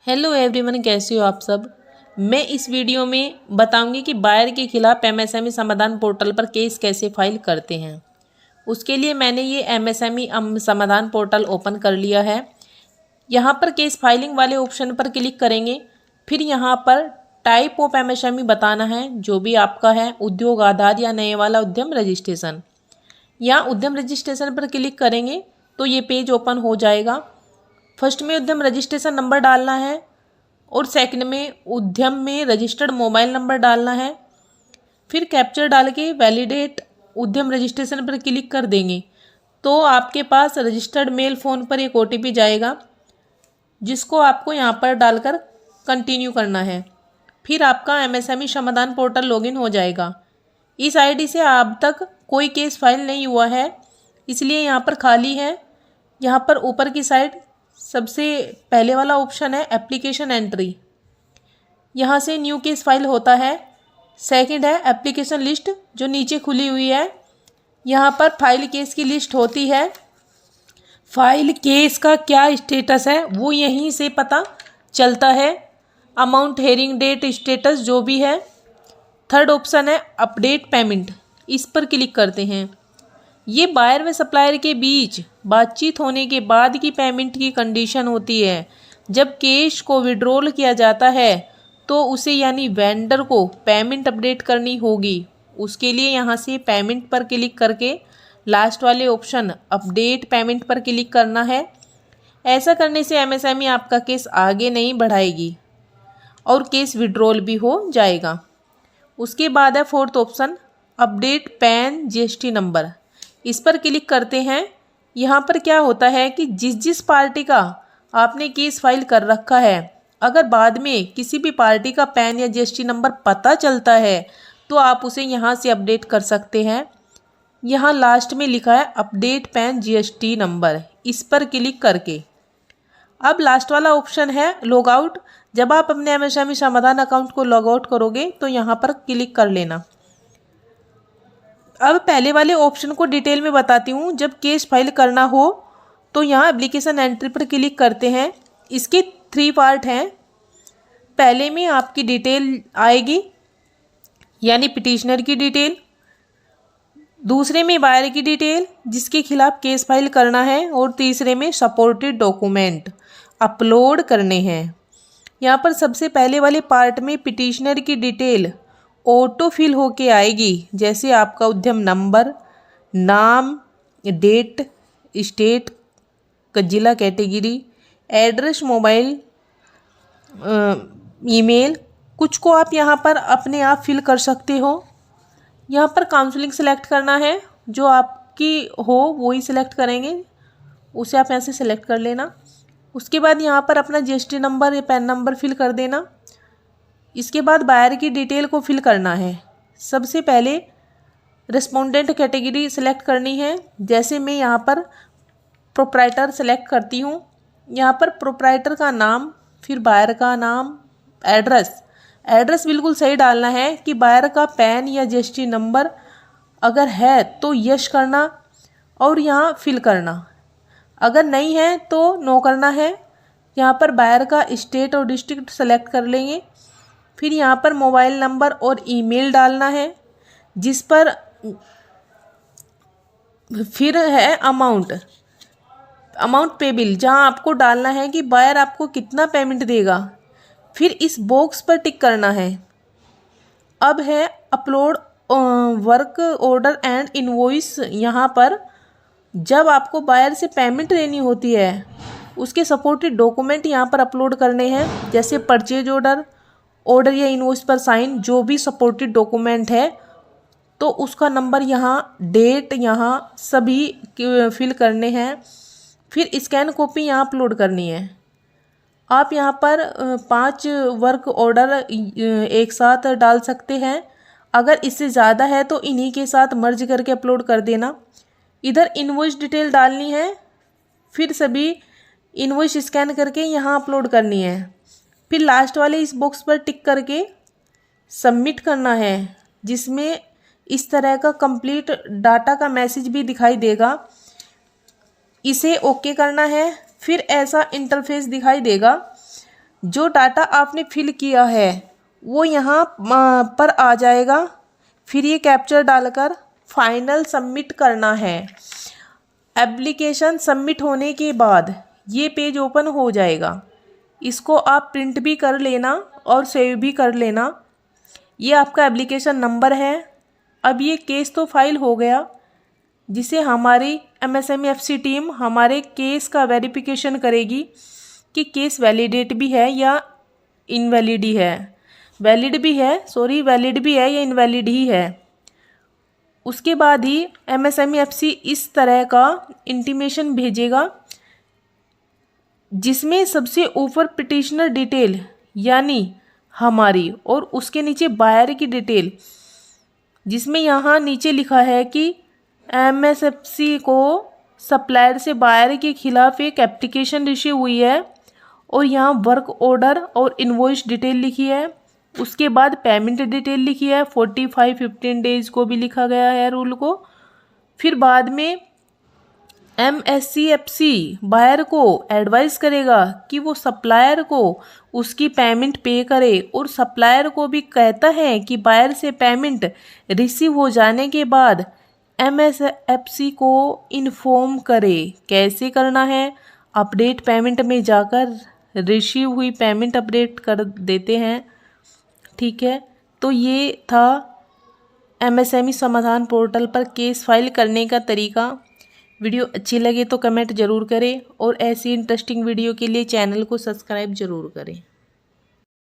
Hello everyone, कैसे हो आप सब। मैं इस वीडियो में बताऊंगी कि बायर के खिलाफ एमएसएमई समाधान पोर्टल पर केस कैसे फाइल करते हैं। उसके लिए मैंने ये एमएसएमई समाधान पोर्टल ओपन कर लिया है। यहाँ पर केस फाइलिंग वाले ऑप्शन पर क्लिक करेंगे। फिर यहाँ पर टाइप ऑफ एमएसएमई बताना है, जो भी आपका है, उद्योग आधार या नए वाला उद्यम रजिस्ट्रेशन। यहाँ उद्यम रजिस्ट्रेशन पर क्लिक करेंगे तो ये पेज ओपन हो जाएगा। फर्स्ट में उद्यम रजिस्ट्रेशन नंबर डालना है और सेकंड में उद्यम में रजिस्टर्ड मोबाइल नंबर डालना है। फिर कैप्चर डाल के वैलिडेट उद्यम रजिस्ट्रेशन पर क्लिक कर देंगे तो आपके पास रजिस्टर्ड मेल फ़ोन पर एक ओटीपी जाएगा, जिसको आपको यहाँ पर डालकर कंटिन्यू करना है। फिर आपका एमएसएमई समाधान पोर्टल लॉगिन हो जाएगा। इस आईडी से अब तक कोई केस फाइल नहीं हुआ है, इसलिए यहाँ पर खाली है। यहाँ पर ऊपर की साइड सबसे पहले वाला ऑप्शन है एप्लीकेशन एंट्री, यहाँ से न्यू केस फाइल होता है। सेकंड है एप्लीकेशन लिस्ट, जो नीचे खुली हुई है। यहाँ पर फाइल केस की लिस्ट होती है। फाइल केस का क्या स्टेटस है वो यहीं से पता चलता है। अमाउंट, हेयरिंग डेट, स्टेटस जो भी है। थर्ड ऑप्शन है अपडेट पेमेंट, इस पर क्लिक करते हैं। ये बायर व सप्लायर के बीच बातचीत होने के बाद की पेमेंट की कंडीशन होती है। जब कैश को विड्रॉल किया जाता है तो उसे यानी वेंडर को पेमेंट अपडेट करनी होगी। उसके लिए यहाँ से पेमेंट पर क्लिक करके लास्ट वाले ऑप्शन अपडेट पेमेंट पर क्लिक करना है। ऐसा करने से एमएसएमई आपका केस आगे नहीं बढ़ाएगी और केस विड्रॉल भी हो जाएगा। उसके बाद है fourth option update pan GST number, इस पर क्लिक करते हैं। यहाँ पर क्या होता है कि जिस पार्टी का आपने केस फाइल कर रखा है, अगर बाद में किसी भी पार्टी का पैन या जीएसटी नंबर पता चलता है तो आप उसे यहाँ से अपडेट कर सकते हैं। यहाँ लास्ट में लिखा है अपडेट पैन जीएसटी नंबर, इस पर क्लिक करके अब लास्ट वाला ऑप्शन है लॉग आउट। जब आप अपने एमएसएमई समाधान अकाउंट को लॉग आउट करोगे तो यहाँ पर क्लिक कर लेना। अब पहले वाले ऑप्शन को डिटेल में बताती हूँ। जब केस फाइल करना हो तो यहाँ एप्लीकेशन एंट्री पर क्लिक करते हैं। इसके 3 पार्ट हैं। पहले में आपकी डिटेल आएगी, यानी पिटिशनर की डिटेल। दूसरे में बायर की डिटेल जिसके खिलाफ केस फाइल करना है, और तीसरे में सपोर्टेड डॉक्यूमेंट अपलोड करने हैं। यहाँ पर सबसे पहले वाले पार्ट में पिटिशनर की डिटेल ऑटो फिल होके आएगी, जैसे आपका उद्यम नंबर, नाम, डेट, स्टेट, जिला, कैटेगरी, एड्रेस, मोबाइल, ईमेल। कुछ को आप यहाँ पर अपने आप फिल कर सकते हो। यहाँ पर काउंसलिंग सेलेक्ट करना है, जो आपकी हो वही सिलेक्ट करेंगे, उसे आप यहाँ से सिलेक्ट कर लेना। उसके बाद यहाँ पर अपना जीएसटी नंबर या पैन नंबर फिल कर देना। इसके बाद बायर की डिटेल को फिल करना है। सबसे पहले रिस्पोंडेंट कैटेगरी सिलेक्ट करनी है, जैसे मैं यहाँ पर प्रोप्राइटर सेलेक्ट करती हूँ। यहाँ पर प्रोप्राइटर का नाम, फिर बायर का नाम, एड्रेस बिल्कुल सही डालना है कि बायर का पैन या जीएसटी नंबर अगर है तो यस करना और यहाँ फिल करना, अगर नहीं है तो नो करना है। यहाँ पर बायर का स्टेट और डिस्ट्रिक्ट सेलेक्ट कर लेंगे। फिर यहाँ पर मोबाइल नंबर और ईमेल डालना है, जिस पर फिर है अमाउंट पेबिल, जहाँ आपको डालना है कि बायर आपको कितना पेमेंट देगा। फिर इस बॉक्स पर टिक करना है। अब है upload work order and invoice. यहाँ पर जब आपको बायर से पेमेंट लेनी होती है उसके सपोर्टेड डॉक्यूमेंट यहाँ पर अपलोड करने हैं, जैसे परचेज ऑर्डर या इनवॉइस पर साइन, जो भी सपोर्टेड डॉक्यूमेंट है तो उसका नंबर, यहाँ डेट, यहाँ सभी फिल करने हैं। फिर स्कैन कॉपी यहाँ अपलोड करनी है। आप यहाँ पर 5 वर्क ऑर्डर एक साथ डाल सकते हैं। अगर इससे ज़्यादा है तो इन्हीं के साथ मर्ज करके अपलोड कर देना। इधर इनवॉइस डिटेल डालनी है, फिर सभी इनवॉइस स्कैन करके यहाँ अपलोड करनी है। फिर लास्ट वाले इस बॉक्स पर टिक करके सबमिट करना है, जिसमें इस तरह का कंप्लीट डाटा का मैसेज भी दिखाई देगा। इसे ओके करना है। फिर ऐसा इंटरफेस दिखाई देगा। जो डाटा आपने फिल किया है वो यहाँ पर आ जाएगा। फिर ये कैप्चर डालकर फाइनल सबमिट करना है। एप्लीकेशन सबमिट होने के बाद ये पेज ओपन हो जाएगा। इसको आप प्रिंट भी कर लेना और सेव भी कर लेना। ये आपका एप्लीकेशन नंबर है। अब ये केस तो फाइल हो गया, जिसे हमारी MSME FC टीम हमारे केस का वेरिफिकेशन करेगी कि केस वैलिडेट भी है या इनवैलिड ही है। वैलिड भी है या इनवैलिड ही है। उसके बाद ही MSME FC इस तरह का इंटीमेशन भेजेगा, जिसमें सबसे ऊपर पिटिशनर डिटेल यानी हमारी और उसके नीचे बायर की डिटेल, जिसमें यहाँ नीचे लिखा है कि MSFC को सप्लायर से बायर के खिलाफ एक एप्लीकेशन रिसीव हुई है और यहाँ वर्क ऑर्डर और इनवॉइस डिटेल लिखी है। उसके बाद पेमेंट डिटेल लिखी है, 45-15 डेज को भी लिखा गया है रूल को। फिर बाद में MSCFC बायर को एडवाइस करेगा कि वो सप्लायर को उसकी पेमेंट पे करे, और सप्लायर को भी कहता है कि बायर से पेमेंट रिसीव हो जाने के बाद MSFC को इन्फॉर्म करे। कैसे करना है? अपडेट पेमेंट में जाकर रिसीव हुई पेमेंट अपडेट कर देते हैं। ठीक है, तो ये था MSME समाधान पोर्टल पर केस फाइल करने का तरीका। वीडियो अच्छी लगे तो कमेंट ज़रूर करें और ऐसी इंटरेस्टिंग वीडियो के लिए चैनल को सब्सक्राइब ज़रूर करें।